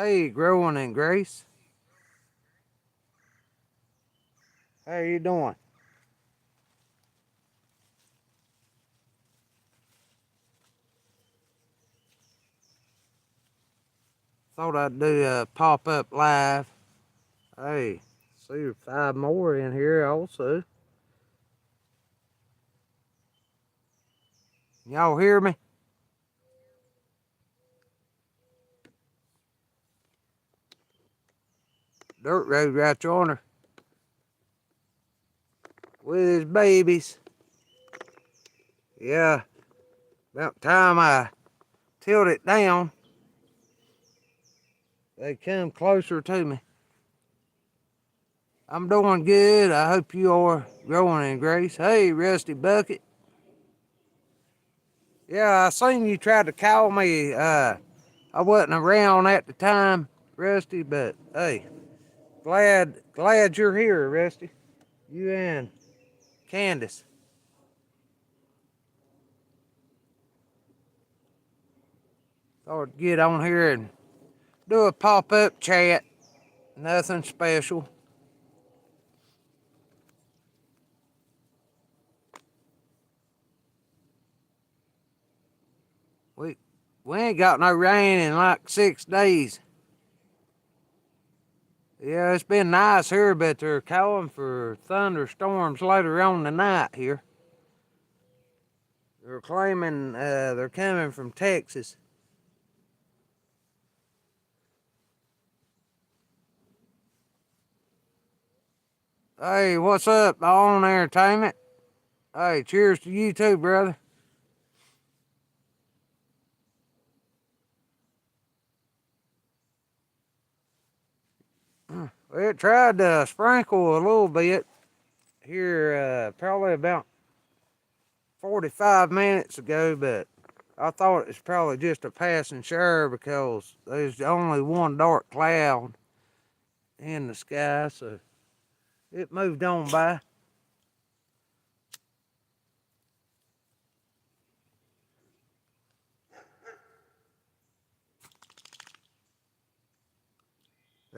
Hey, Growing in Grace. How you doing? Thought I'd do a pop-up live. Hey, see five more in here also. Y'all hear me? Dirt Road right yonder with his babies. Yeah, about time I tilt it down. They come closer to me. I'm doing good. I hope you are growing in grace. Hey, Rusty Bucket. Yeah, I seen you tried to call me. I wasn't around at the time, Rusty, but hey, glad you're here, Rusty. You and Candace. Thought I'd get on here and do a pop-up chat. Nothing special. We we ain't got no rain in like 6 days. Yeah, it's been nice here, but they're calling for thunderstorms later on tonight here. They're claiming they're coming from Texas. Hey, what's up, On Entertainment? Hey, cheers to you too, brother. Well, it tried to sprinkle a little bit here, probably about 45 minutes ago, but I thought it was probably just a passing shower because there's only one dark cloud in the sky, so it moved on by.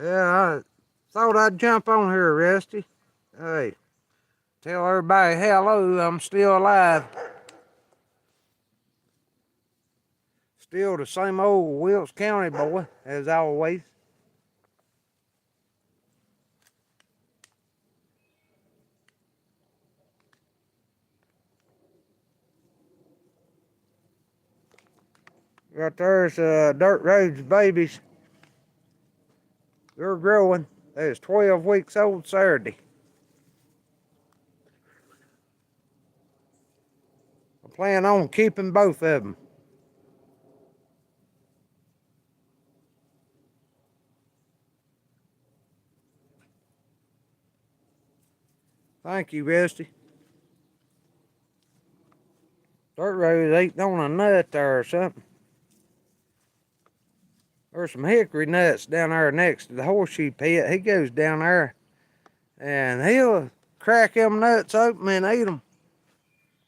Yeah, I thought I'd jump on here, Rusty. Hey, tell everybody hello, I'm still alive. Still the same old Wilkes County boy, as always. Right there's Dirt Road's babies. They're growing. They was 12 weeks old Saturday. I plan on keeping both of them. Thank you, Rusty. Dirt Road ate on a nut there or something. There's some hickory nuts down there next to the horseshoe pit. He goes down there and he'll crack them nuts open and eat them.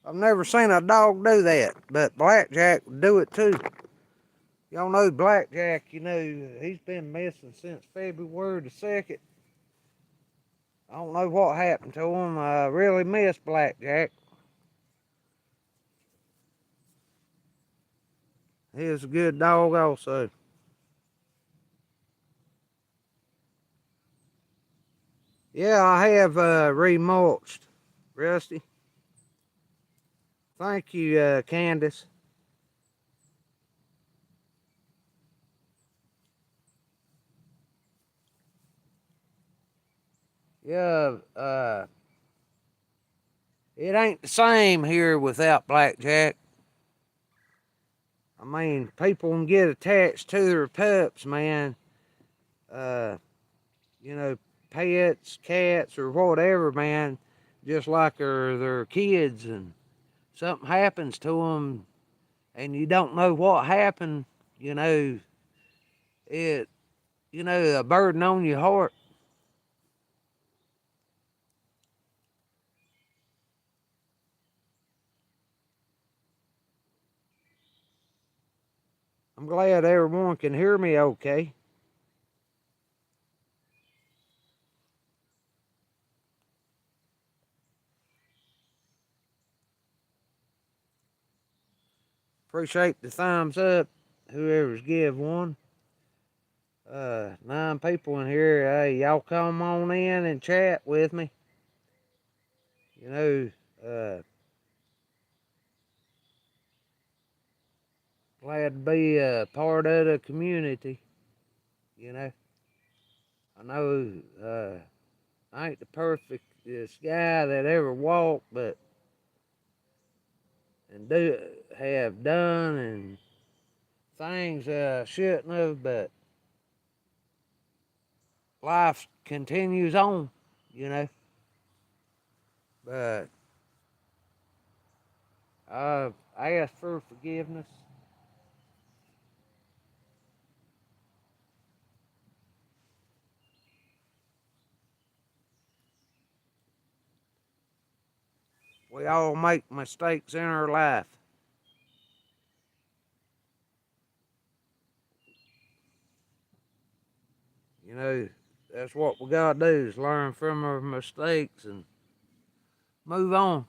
I've never seen a dog do that, but Blackjack would do it too. Y'all know Blackjack, he's been missing since February the 2nd. I don't know what happened to him. I really miss Blackjack. He was a good dog also. Yeah, I have remulched, Rusty. Thank you, Candace. Yeah, it ain't the same here without Blackjack. I mean, people can get attached to their pups, man. Uh, you know, pets, cats, or whatever, man. Just like their kids, and something happens to them, and you don't know what happened. You know, it. A burden on your heart. I'm glad everyone can hear me okay. Appreciate the thumbs up, whoever's give one. 9 people in here. Hey, y'all come on in and chat with me. You know, glad to be a part of the community. You know, I know I ain't the perfectest guy that ever walked, but and do have done and things shouldn't have, but life continues on, you know. But I ask for forgiveness. We all make mistakes in our life. You know, that's what we gotta do is learn from our mistakes and move on.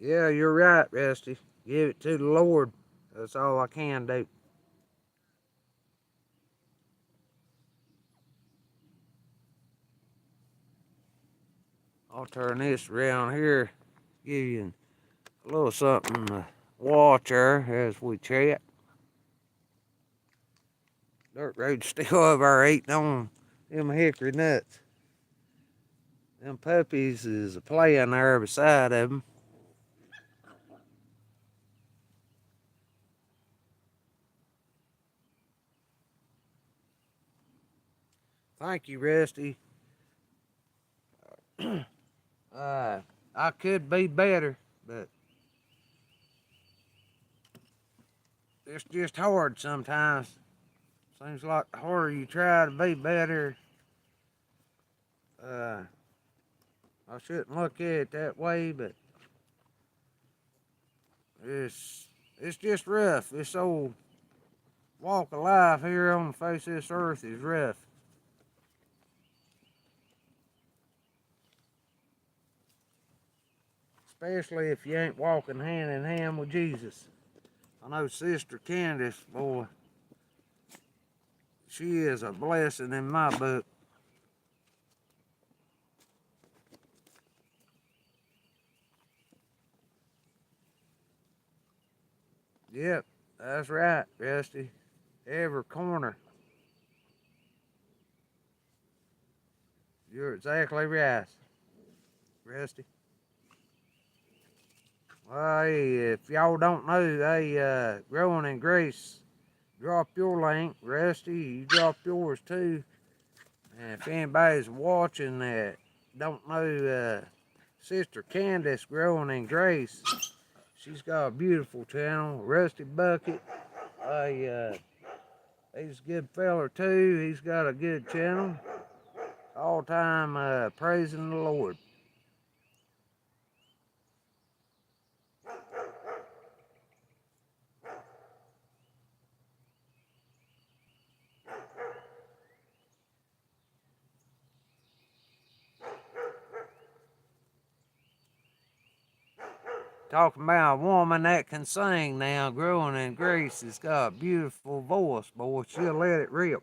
Yeah, you're right, Rusty. Give it to the Lord. That's all I can do. I'll turn this around here, give you a little something to watch there as we chat. Dirt road still over there eating on them hickory nuts. Them puppies is a playing there beside of them. Thank you, Rusty. I could be better, but it's just hard sometimes. Seems like the harder you try to be better, uh, I shouldn't look at it that way, but it's just rough. This old walk of life here on the face of this earth is rough. Especially if you ain't walking hand in hand with Jesus. I know Sister Candace, boy, she is a blessing in my book. Yep, that's right, Rusty. Every corner. You're exactly right, Rusty. Well, hey, if y'all don't know, hey, Growing in Grace, drop your link. Rusty, you drop yours too. And if anybody's watching that don't know Sister Candace Growing in Grace, she's got a beautiful channel. Rusty Bucket, hey, he's a good feller too. He's got a good channel. All time praising the Lord. Talking about a woman that can sing now, Growing in Grace, has got a beautiful voice, boy. She'll let it rip.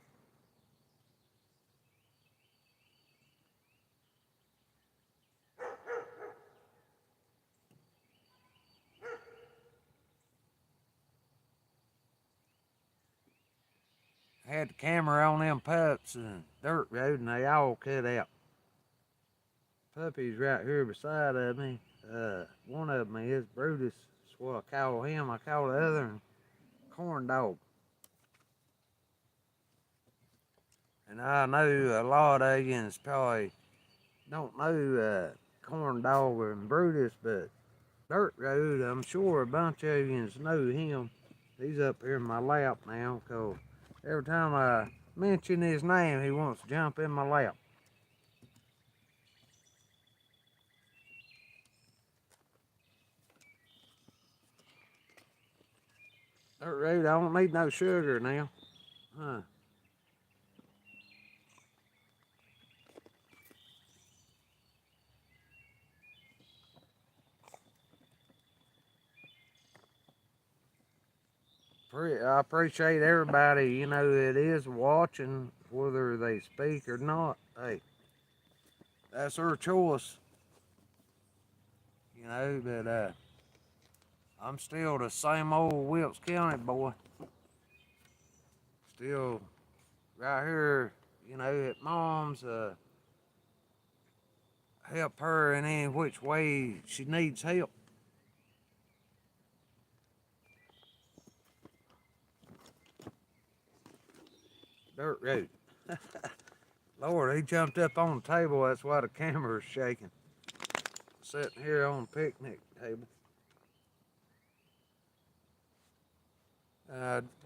I had the camera on them pups and dirt road, and they all cut out. Puppy's right here beside of me. One of them is Brutus. That's what I call him. I call the other one Corn Dog. And I know a lot of aliens probably don't know Corn Dog and Brutus, but Dirt Road, I'm sure a bunch of aliens know him. He's up here in my lap now, because every time I mention his name, he wants to jump in my lap. Dirt Road, I don't need no sugar now. Huh. I appreciate everybody, you know, that is watching, whether they speak or not. Hey, that's their choice, you know, but I'm still the same old Wilkes County boy. Still right here, you know, at mom's, help her in any which way she needs help. Dirt road. Lord, he jumped up on the table. That's why the camera's shaking. Sitting here on the picnic table.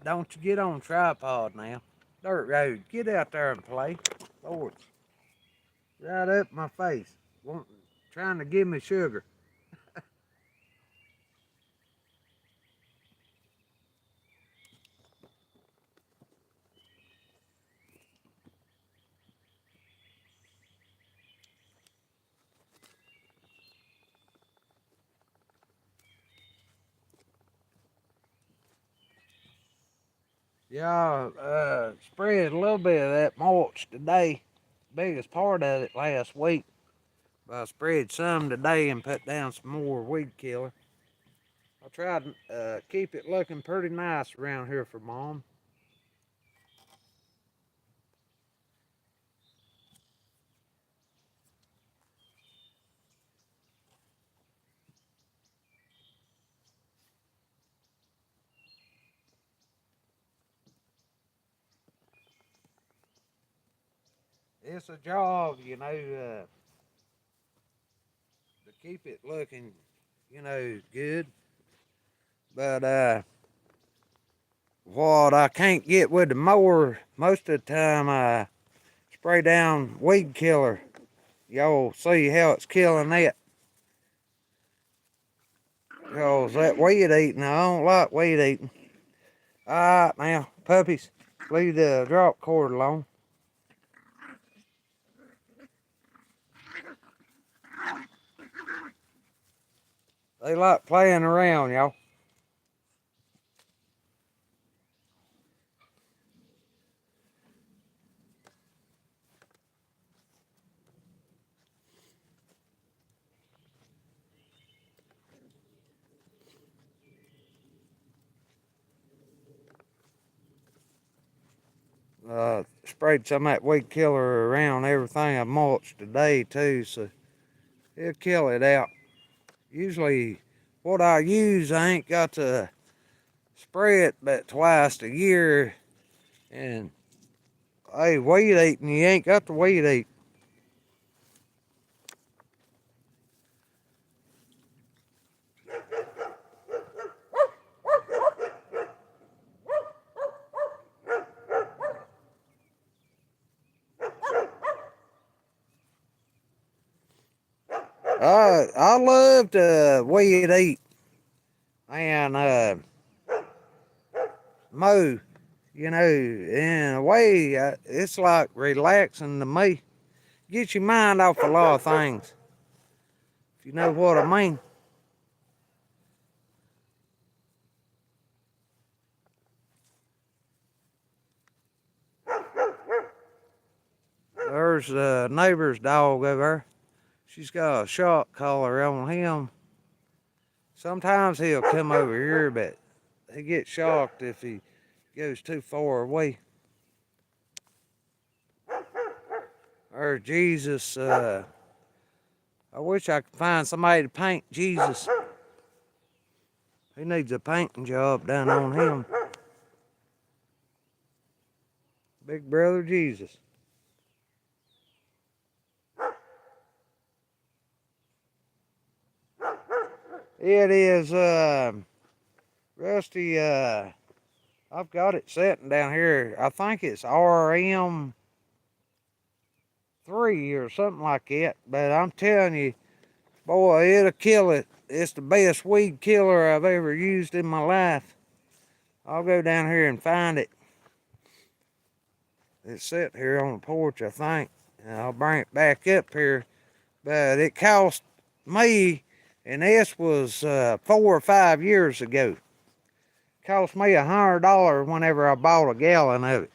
Don't you get on tripod now. Dirt road. Get out there and play. Lord. Right up my face. Trying to give me sugar. Y'all spread a little bit of that mulch today. Biggest part of it last week. But I spread some today and put down some more weed killer. I tried to keep it looking pretty nice around here for Mom. It's a job, you know, to keep it looking, you know, good. But what I can't get with the mower, most of the time I spray down weed killer. Y'all see how it's killing that. Cause that weed eating, I don't like weed eating. Alright now, puppies, leave the drop cord alone. They like playing around, y'all. Sprayed some of that weed killer around everything I mulched today too, so it'll kill it out. Usually what I use, I ain't got to spray it but twice a year. And hey, weed eating, you ain't got to weed eat. I love to weed eat and mow. You know, in a way, it's like relaxing to me. Get your mind off a lot of things, if you know what I mean. There's the neighbor's dog over there. She's got a shock collar on him. Sometimes he'll come over here, but he gets shocked if he goes too far away. Or Jesus, I wish I could find somebody to paint Jesus. He needs a painting job done on him. Big brother Jesus. It is, Rusty, I've got it sitting down here. I think it's RM3 or something like that. But I'm telling you, boy, it'll kill it. It's the best weed killer I've ever used in my life. I'll go down here and find it. It's sitting here on the porch, I think. And I'll bring it back up here. But it cost me, and this was 4 or 5 years ago. Cost me $100 whenever I bought a gallon of it.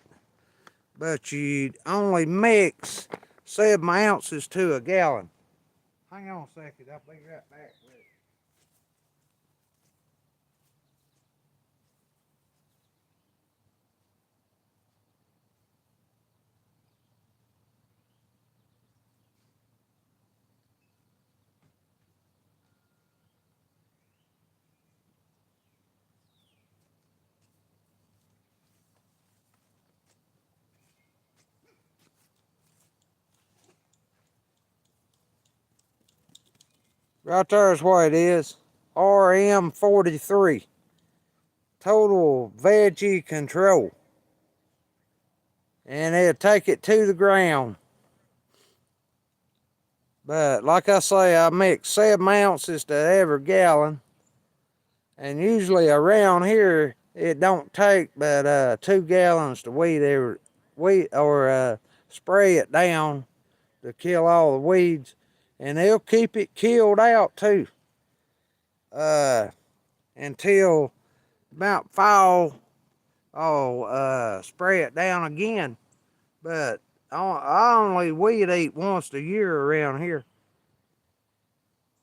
But you only mix 7 ounces to a gallon. Hang on a second, I'll be right back with it. Right there is what it is. RM43. Total veggie control. And it'll take it to the ground. But like I say, I mix 7 ounces to every gallon. And usually around here, it don't take but 2 gallons to spray it down to kill all the weeds. And they'll keep it killed out too. Until about fall, I'll spray it down again. But I only weed eat once a year around here.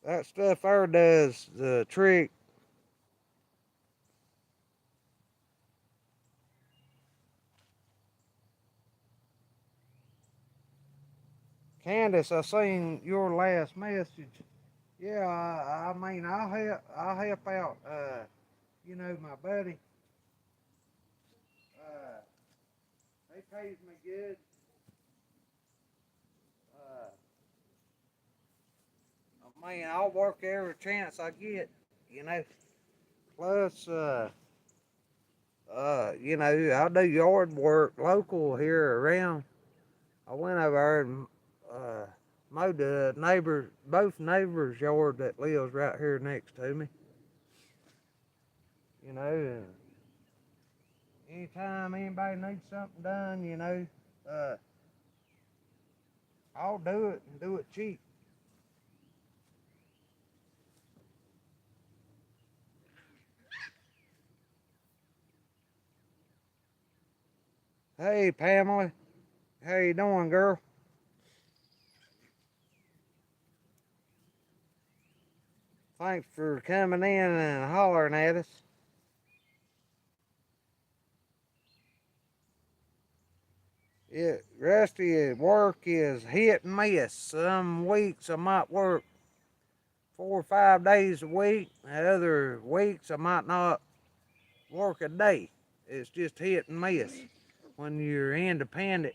That stuff there does the trick. Candace, I seen your last message. Yeah, I mean, I'll help out. You know, my buddy. Uh, he pays me good. Uh, I mean, I'll work every chance I get. You know. Plus, you know, I do yard work local here around. I went over there and mowed the both neighbors' yard that lives right here next to me. You know, and anytime anybody needs something done, you know, uh, I'll do it and do it cheap. Hey, Pamela, how you doing, girl? Thanks for coming in and hollering at us. Rusty, work is hit and miss. Some weeks I might work 4 or 5 days a week. Other weeks I might not work a day. It's just hit and miss when you're independent.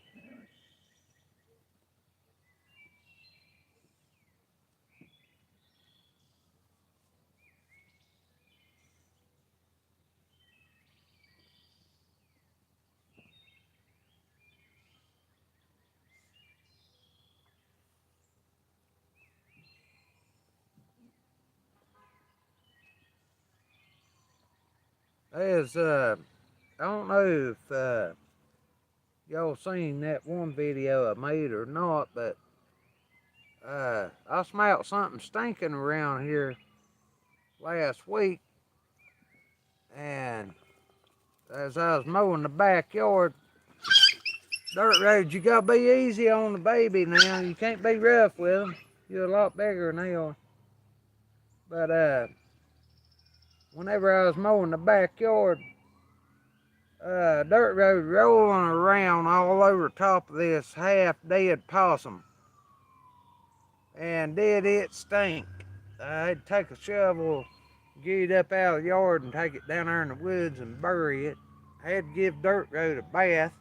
There's I don't know if y'all seen that one video I made or not, but I smelled something stinking around here last week, and as I was mowing the backyard, dirt roads, you gotta be easy on the baby now. You can't be rough with them. You're a lot bigger than they are. But whenever I was mowing the backyard, dirt road rolling around all over top of this half dead possum. And did it stink. I had to take a shovel, get it up out of the yard and take it down there in the woods and bury it. I had to give Dirt Road a bath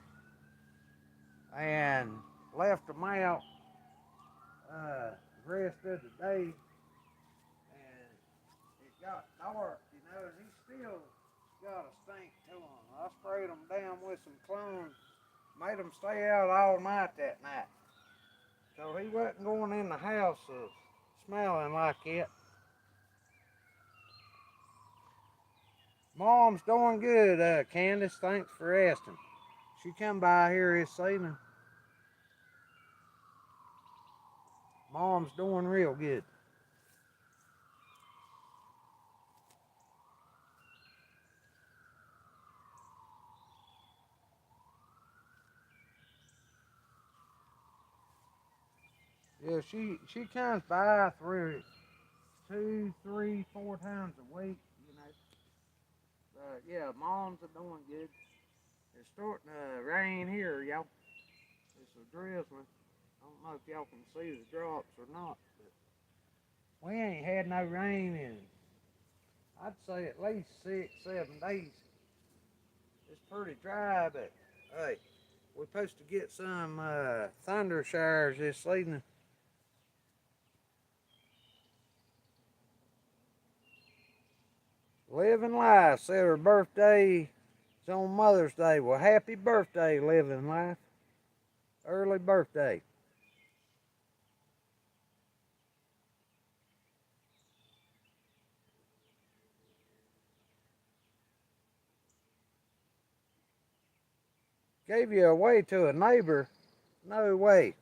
and left them out the rest of the day. And it got dark, you know, and he still got a stink to him. I sprayed them down with some clones, made them stay out all night that night. So he wasn't going in the house smelling like it. Mom's doing good, Candace. Thanks for asking. She come by here this evening. Mom's doing real good. Yeah, she comes by through 2, 3, 4 times a week, you know. But yeah, moms are doing good. It's starting to rain here, y'all. It's a drizzling. I don't know if y'all can see the drops or not, but we ain't had no rain in, I'd say, at least 6, 7 days. It's pretty dry, but hey, we're supposed to get some thunder showers this evening. Living Life said her birthday is on Mother's Day. Well, happy birthday, Living Life. Early birthday. Gave you away to a neighbor? No way.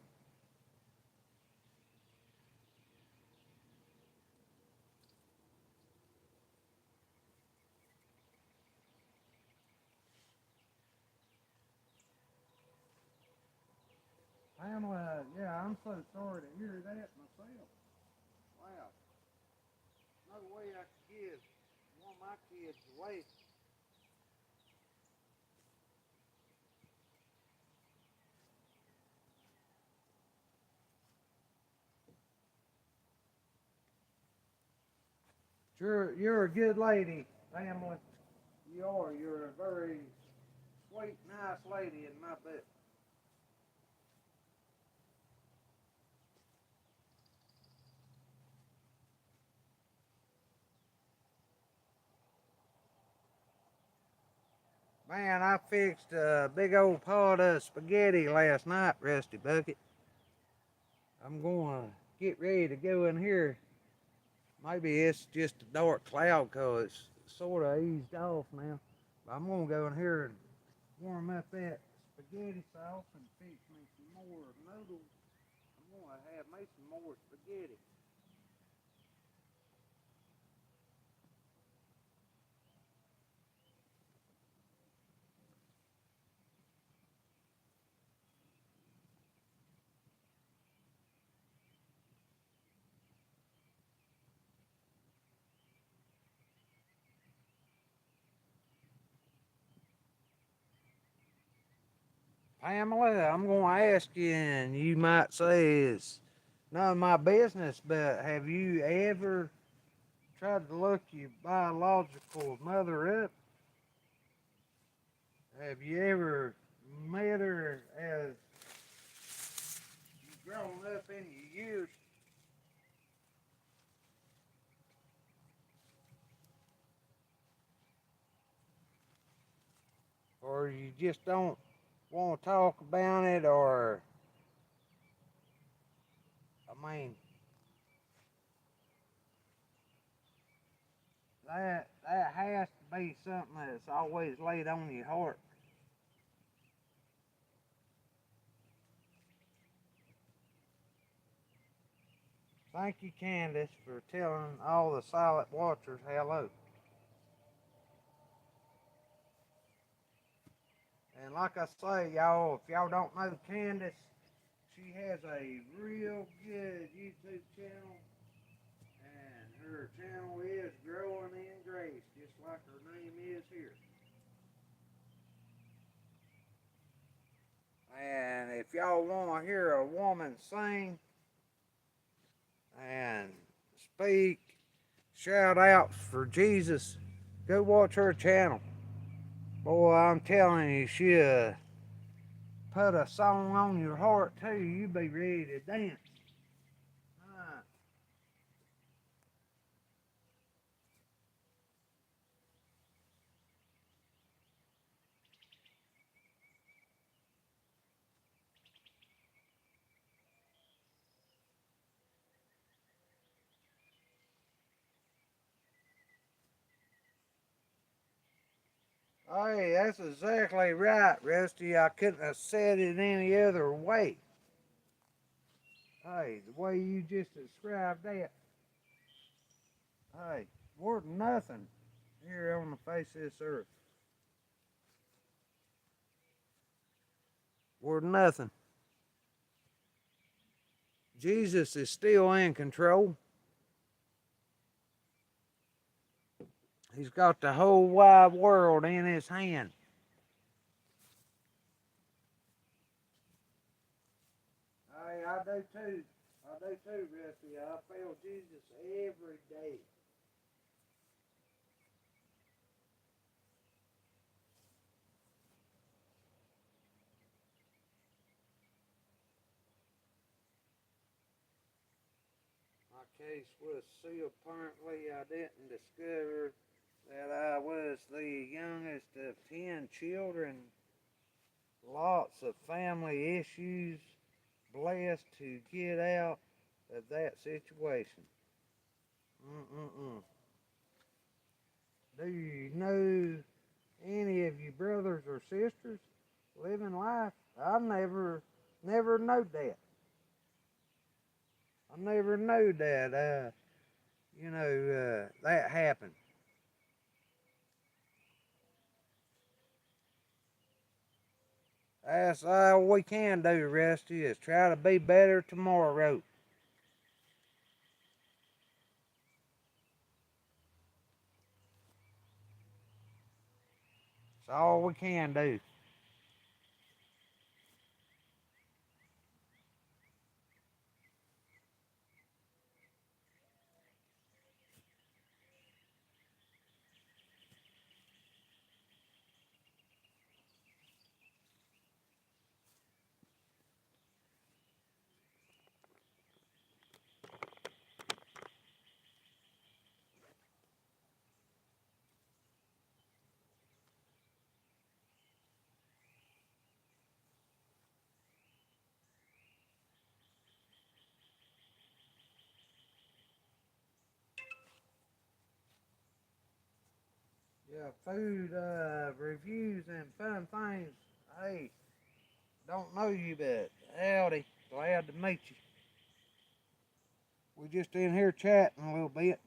Pamela, yeah, I'm so sorry to hear that myself. Wow. No way I could give one of my kids away. You're a good lady, Pamela. You are. You're a very sweet, nice lady in my book. Man, I fixed a big old pot of spaghetti last night, Rusty Bucket. I'm going to get ready to go in here. Maybe it's just a dark cloud because it's sort of eased off now. But I'm going to go in here and warm up that spaghetti sauce and fix me some more noodles. I'm going to have me some more spaghetti. Pamela, I'm going to ask you, and you might say it's none of my business, but have you ever tried to look your biological mother up? Have you ever met her as you grown up in your years? Or you just don't want to talk about it? Or, I mean, that has to be something that's always laid on your heart. Thank you, Candace, for telling all the silent watchers hello. And like I say, y'all, if y'all don't know Candace, she has a real good YouTube channel, and her channel is growing in grace, just like her name is here. And if y'all want to hear a woman sing and speak shout outs for Jesus, go watch her channel. Boy, I'm telling you, she'll put a song on your heart too. You be ready to dance. Uh, hey, that's exactly right, Rusty. I couldn't have said it any other way. Hey, the way you just described that, hey, worth nothing here on the face of this earth. Worth nothing. Jesus is still in control. He's got the whole wide world in his hand. I do too. I do too, Rusty. I feel Jesus every day. My case was sealed. Apparently, I didn't discover that I was the youngest of 10 children. Lots of family issues. Blessed to get out of that situation. Mm-mm-mm. Do you know any of you brothers or sisters living life? I never knowed that. I never knew that, that happened. That's all we can do, Rusty, is try to be better tomorrow. That's all we can do. Yeah, food reviews and fun things. Hey, don't know you, but howdy. Glad to meet you. We just in here chatting a little bit.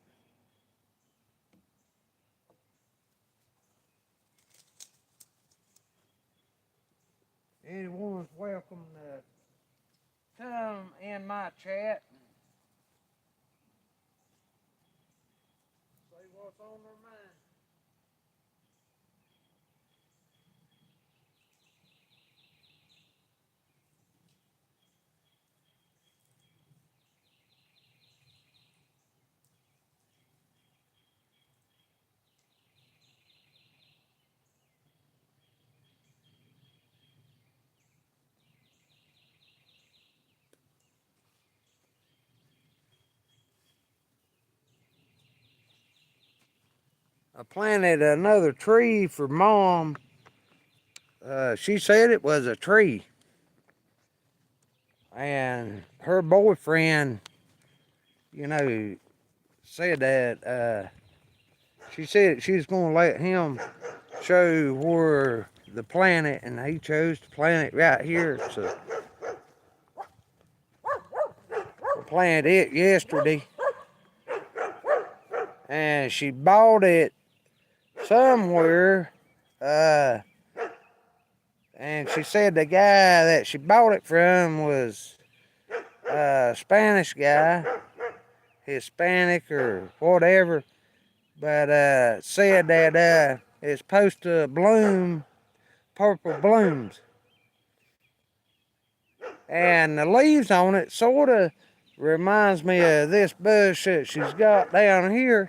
Anyone's welcome to come in my chat and say what's on their mind. I planted another tree for Mom. She said it was a tree. And her boyfriend, you know, said that she said she was going to let him show where the planet, and he chose to plant it right here. So I planted it yesterday, and she bought it somewhere. And she said the guy that she bought it from was a Spanish guy, Hispanic or whatever, but said that it's supposed to bloom purple blooms. And the leaves on it sort of reminds me of this bush that she's got down here,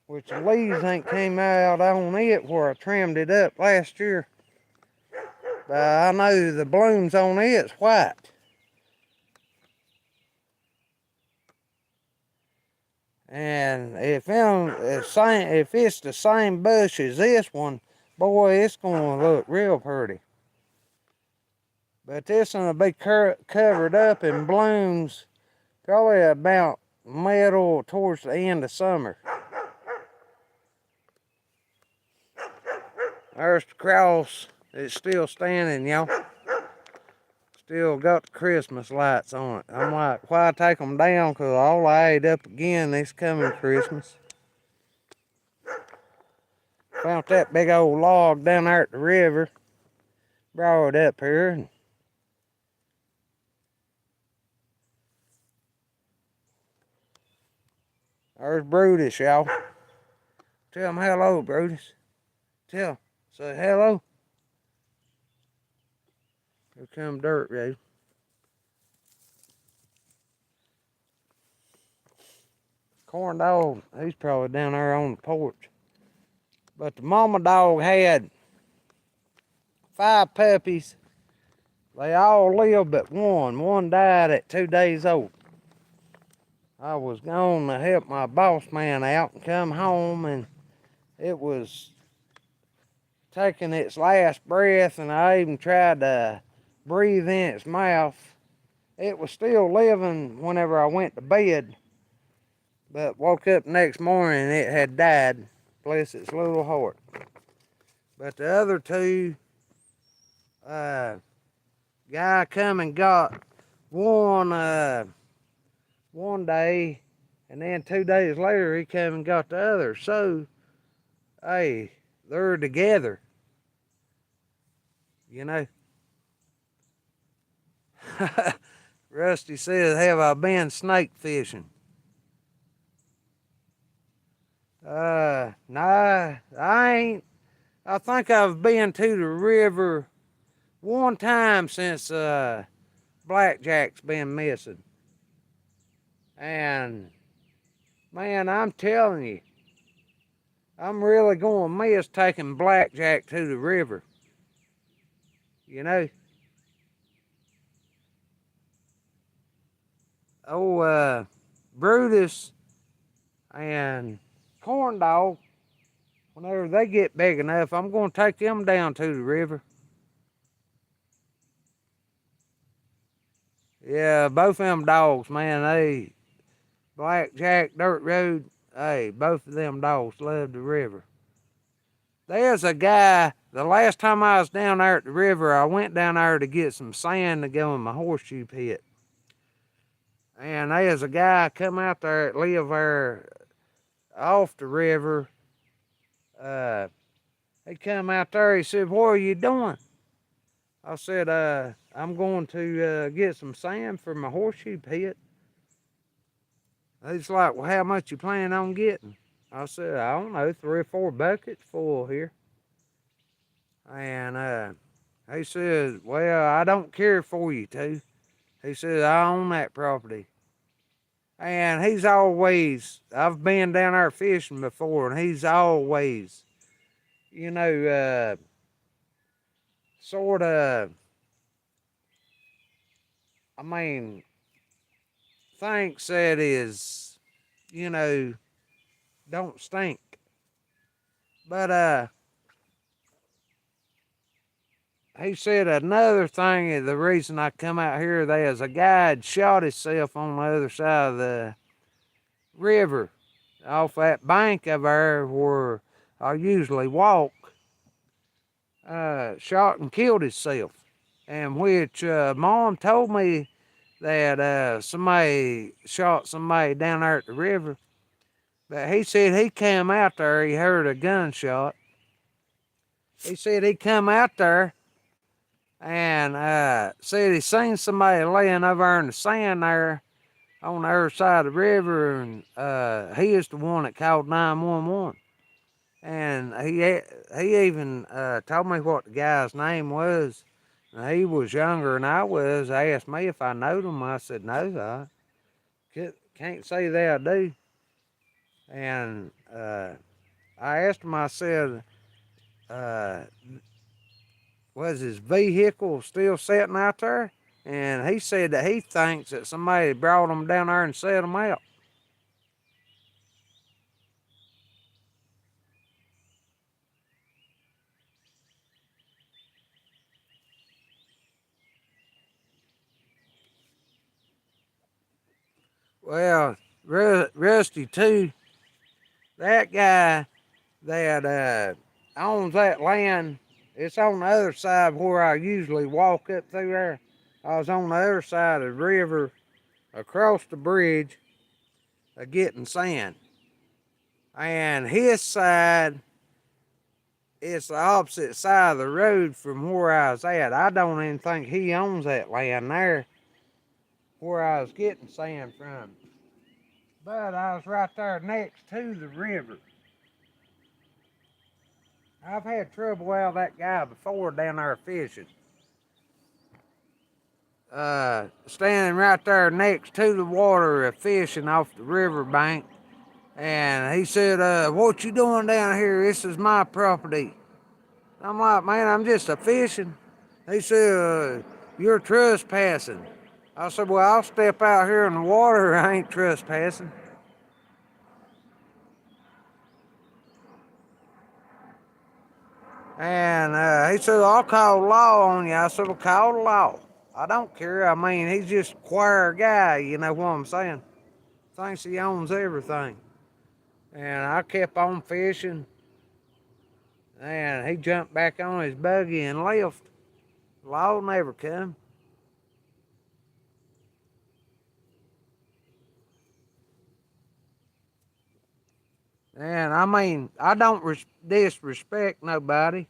which the leaves ain't came out on it where I trimmed it up last year. But I know the blooms on it's white. And if it's the same bush as this one, boy, it's gonna look real pretty. But this one will be covered up in blooms probably about middle towards the end of summer. There's the cross. It's still standing, y'all. Still got the Christmas lights on it. I'm like, why take them down? Because all I ate up again this coming Christmas. Found that big old log down there at the river. Brought it up here. There's Brutus, y'all. Tell him hello, Brutus. Tell him. Say hello. Here come Dirt Road. Corn dog, he's probably down there on the porch. But the mama dog had 5 puppies. They all lived but one. One died at 2 days old. I was going to help my boss man out and come home, and it was taking its last breath, and I even tried to breathe in its mouth. It was still living whenever I went to bed, but woke up next morning and it had died. Bless its little heart. But the other 2, guy come and got one day, and then 2 days later he came and got the other. So, hey, they're together. You know. Rusty says, have I been snake fishing? Nah, I ain't. I think I've been to the river one time since Blackjack's been missing. And man, I'm telling you, I'm really going to miss taking Blackjack to the river. You know? Oh, Brutus and Corn Dog, whenever they get big enough, I'm going to take them down to the river. Yeah, both them dogs, man, Blackjack, Dirt Road, hey, both of them dogs love the river. There's a guy, the last time I was down there at the river, I went down there to get some sand to go in my horseshoe pit. And there's a guy come out there that live there off the river. He come out there, he said, what are you doing? I said, I'm going to get some sand for my horseshoe pit. He's like, well, how much you plan on getting? I said, I don't know, 3 or 4 buckets full here. And he said, well, I don't care for you to. He said, I own that property. And he's always, I've been down there fishing before, and he's always, you know, sort of, I mean, thinks that is, you know, don't stink. But he said another thing, the reason I come out here, there's a guy had shot himself on the other side of the river, off that bank of there where I usually walk, shot and killed himself. And which Mom told me that somebody shot somebody down there at the river. But he said he came out there, he heard a gunshot. He said he come out there and said he seen somebody laying over there in the sand there on the other side of the river, and he is the one that called 911. And he even told me what the guy's name was. He was younger than I was. He asked me if I knowed him. I said, no, I can't say that I do. And I asked him, I said, was his vehicle still sitting out there? And he said that he thinks that somebody brought him down there and set him out. Well, Rusty too, that guy that owns that land, it's on the other side where I usually walk up through there. I was on the other side of the river, across the bridge, getting sand. And his side, it's the opposite side of the road from where I was at. I don't even think he owns that land there where I was getting sand from. But I was right there next to the river. I've had trouble out of that guy before down there fishing. Standing right there next to the water fishing off the riverbank. And he said, what you doing down here? This is my property. I'm like, man, I'm just a fishing. He said, you're trespassing. I said, well, I'll step out here in the water. I ain't trespassing. And he said, I'll call the law on you. I said, well, call the law. I don't care. I mean, he's just a choir guy, you know what I'm saying? Thinks he owns everything. And I kept on fishing. And he jumped back on his buggy and left. Law never come. And I mean, I don't disrespect nobody,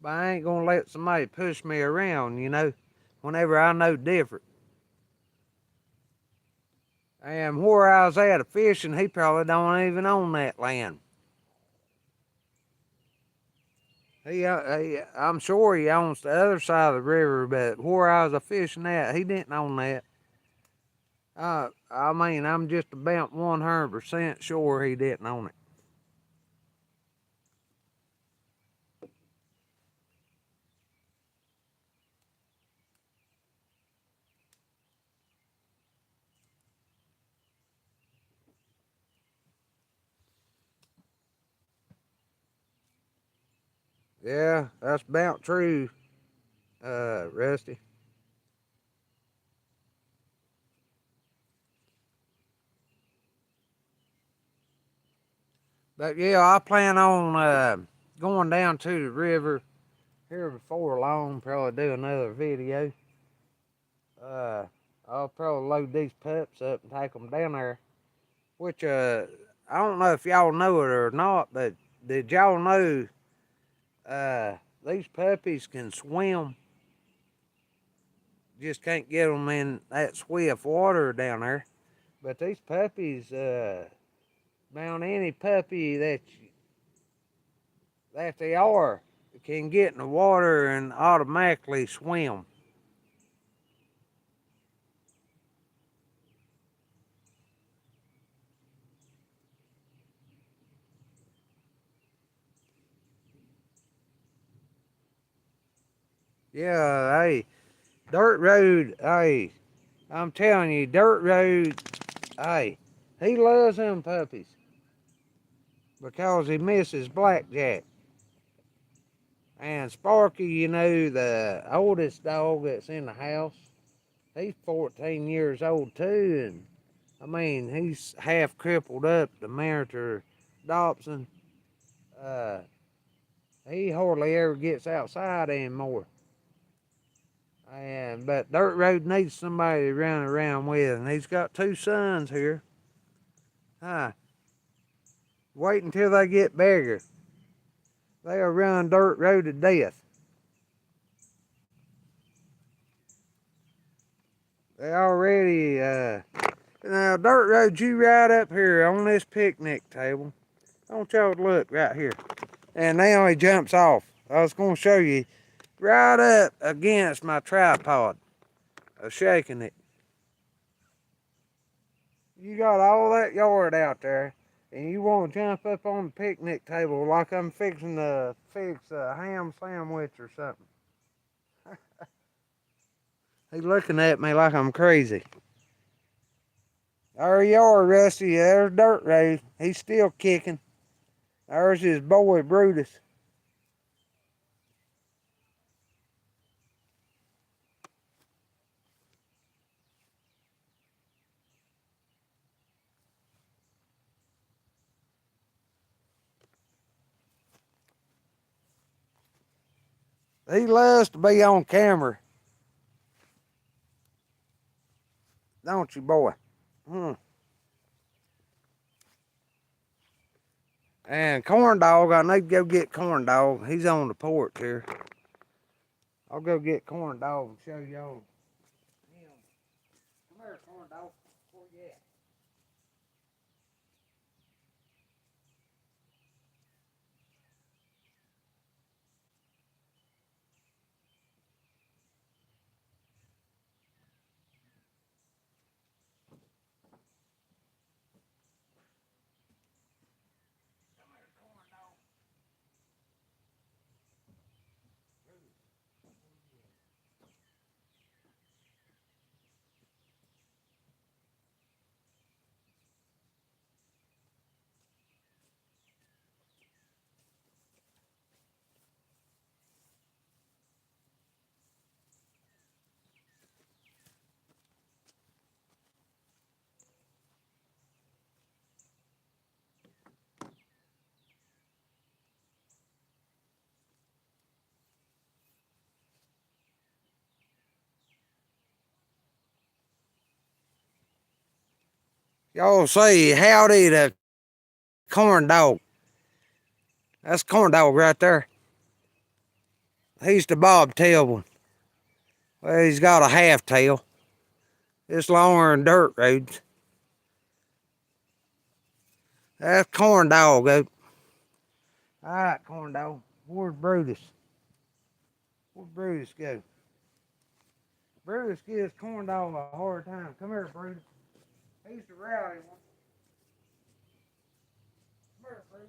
but I ain't gonna let somebody push me around, you know, whenever I know different. And where I was at fishing, he probably don't even own that land. I'm sure he owns the other side of the river, but where I was fishing at, he didn't own that. I mean, I'm just about 100% sure he didn't own it. Yeah, that's about true, Rusty. But yeah, I plan on going down to the river here before long. Probably do another video. Uh, I'll probably load these pups up and take them down there. Which I don't know if y'all know it or not, but did y'all know these puppies can swim? Just can't get them in that swift water down there. But these puppies, about any puppy that they are, can get in the water and automatically swim. Yeah, hey, Dirt Road, hey, I'm telling you, Dirt Road, hey, he loves them puppies because he misses Blackjack. And Sparky, you know, the oldest dog that's in the house, he's 14 years old too, and I mean, he's half crippled up, the miniature Dobson. Uh, he hardly ever gets outside anymore. But Dirt Road needs somebody to run around with, and he's got two sons here. Huh. Wait until they get bigger. They'll run Dirt Road to death. They already, now Dirt Road, you right up here on this picnic table. Don't y'all look right here. And now he jumps off. I was going to show you right up against my tripod of shaking it. You got all that yard out there, and you want to jump up on the picnic table like I'm fixing to fix a ham sandwich or something. He's looking at me like I'm crazy. There you are, Rusty. There's Dirt Road. He's still kicking. There's his boy, Brutus. He loves to be on camera. Don't you, boy? Hmm. And Corn Dog, I need to go get Corn Dog. He's on the porch here. I'll go get Corn Dog and show y'all him. Come here, Corn Dog. Where you at? Y'all say howdy to Corn Dog. That's Corn Dog right there. He's the bobtail one. Well, he's got a half tail. It's longer than dirt roads. That's Corn Dog. All right, Corn Dog. Where's Brutus? Where'd Brutus go? Brutus gives Corn Dog a hard time. Come here, Brutus. He's the rowdy one. Come here, Brutus.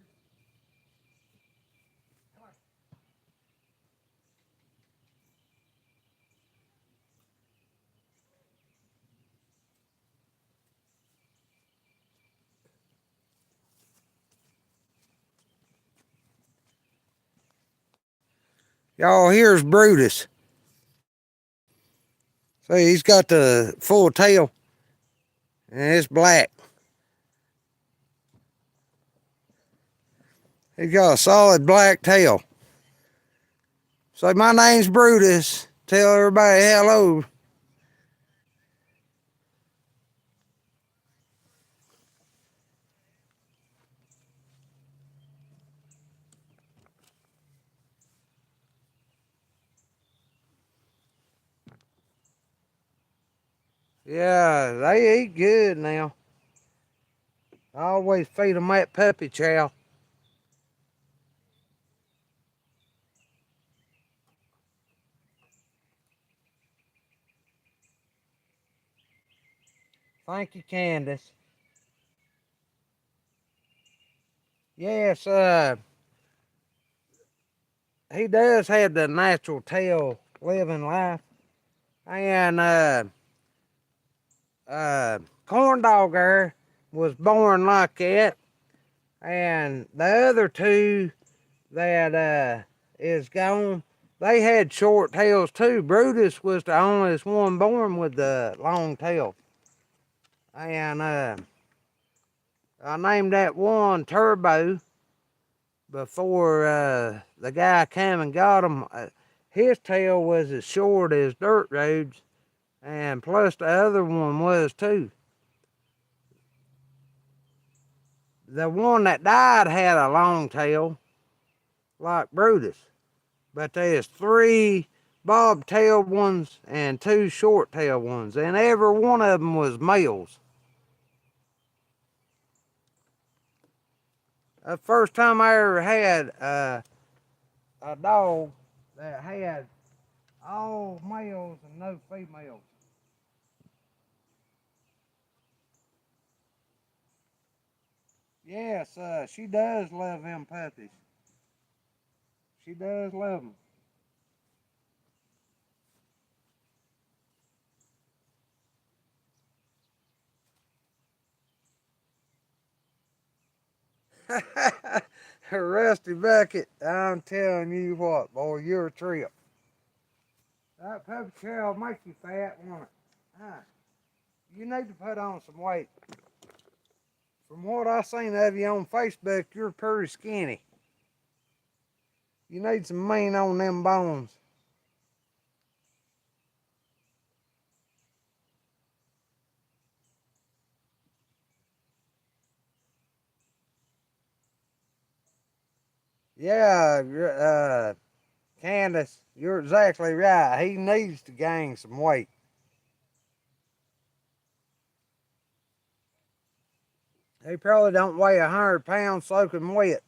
Y'all, here's Brutus. See, he's got the full tail, and it's black. He's got a solid black tail. So my name's Brutus. Tell everybody hello. Yeah, they eat good now. I always feed them that puppy chow. Thank you, Candace. Yes, he does have the natural tail living life. And Corn Dog there was born like that. And the other two that is gone, they had short tails too. Brutus was the only one born with the long tail. And I named that one Turbo before the guy came and got him. His tail was as short as dirt roads, and plus the other one was too. The one that died had a long tail, like Brutus, but there's 3 bobtailed ones and 2 short-tailed ones, and every one of them was males. The first time I ever had a dog that had all males and no females. Yes, she does love them puppies. She does love them. Rusty Bucket, I'm telling you what, boy, you're a trip. That puppy tail will make you fat, won't it? Huh? You need to put on some weight. From what I seen of you on Facebook, you're pretty skinny. You need some meat on them bones. Yeah, Candace, you're exactly right. He needs to gain some weight. He probably don't weigh 100 pounds soaking wet.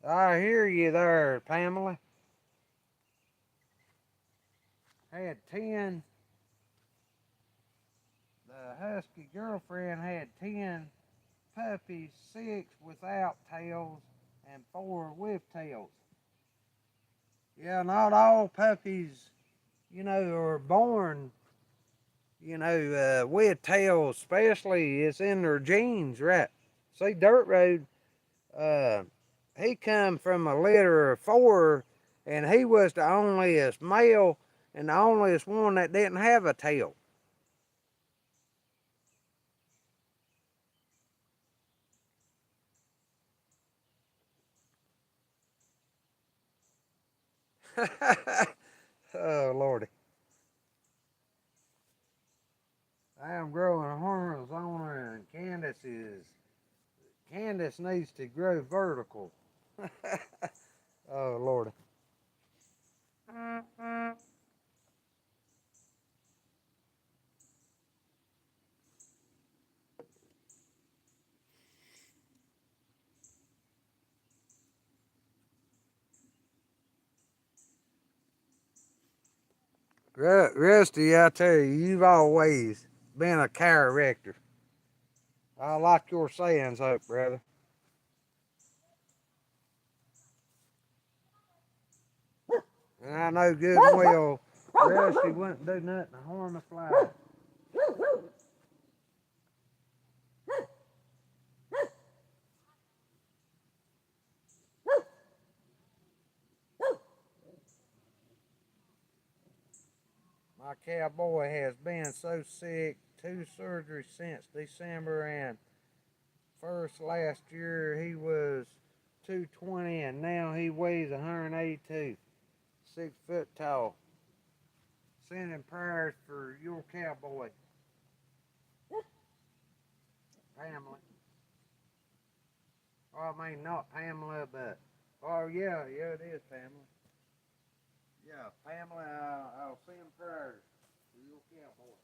I hear you there, Pamela. Had 10. The husky girlfriend had 10 puppies, 6 without tails, and 4 with tails. Yeah, not all puppies, are born, with tails, especially it's in their genes, right? See, Dirt Road, uh, he come from a litter of 4, and he was the onlyest male and the onlyest one that didn't have a tail. Oh, Lordy. I am growing a hormones on her, and Candace needs to grow vertical. Oh, Lordy. Rusty, I tell you, you've always been a character. I like your sayings up, brother. And I know good and well Rusty wouldn't do nothing to harm a fly. My cowboy has been so sick, 2 surgeries since December, and first last year he was 220, and now he weighs 182, 6 foot tall. Sending prayers for your cowboy, Pamela. Oh, I mean, not Pamela, but, oh, yeah, it is Pamela. Yeah, Pamela, I'll send prayers for your cowboy.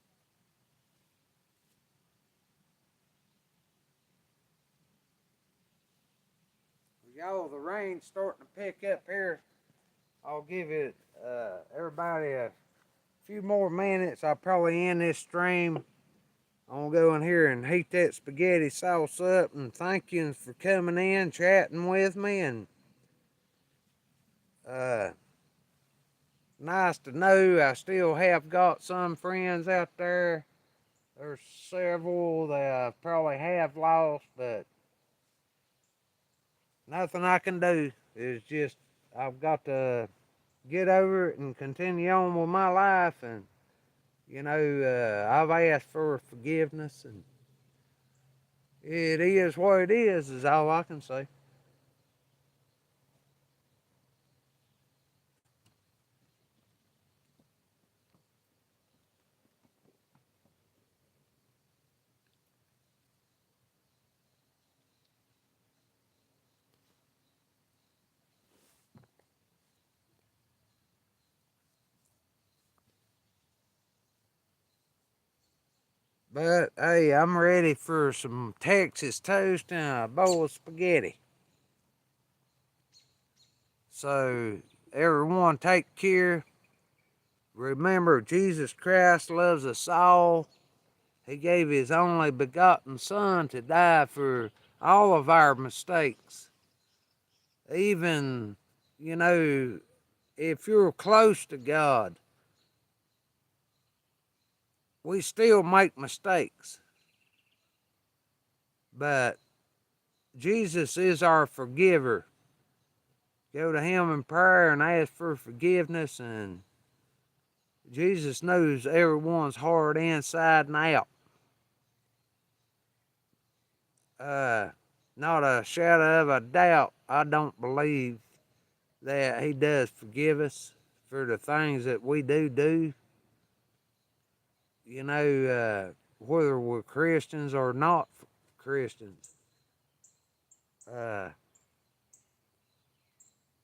Y'all, the rain's starting to pick up here. I'll give it everybody a few more minutes. I'll probably end this stream. I'm gonna go in here and heat that spaghetti sauce up, and thank you for coming in, chatting with me, and uh, nice to know I still have got some friends out there. There's several that I probably have lost, but nothing I can do. It's just I've got to get over it and continue on with my life. And I've asked for forgiveness, and it is what it is all I can say. But hey, I'm ready for some Texas toast and a bowl of spaghetti. So everyone take care. Remember, Jesus Christ loves us all. He gave his only begotten Son to die for all of our mistakes. Even, you know, if you're close to God, we still make mistakes. But Jesus is our forgiver. Go to him in prayer and ask for forgiveness, and Jesus knows everyone's heart inside and out. Not a shadow of a doubt, I don't believe that he does forgive us for the things that we do. Whether we're Christians or not Christians. Uh,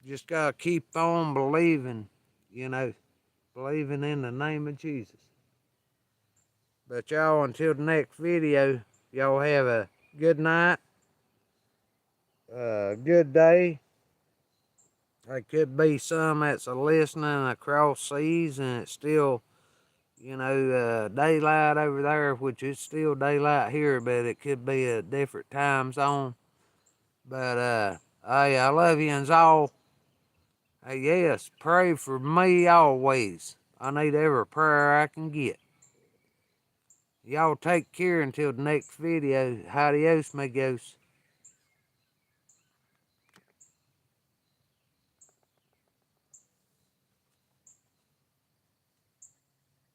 just gotta keep on believing, you know, believing in the name of Jesus. But y'all, until the next video, y'all have a good night, good day. There could be some that's a listening across seas, and it's still, daylight over there, which is still daylight here, but it could be a different time zone. But hey, I love yous all. Hey, yes, pray for me always. I need every prayer I can get. Y'all take care until the next video. Adios, amigos.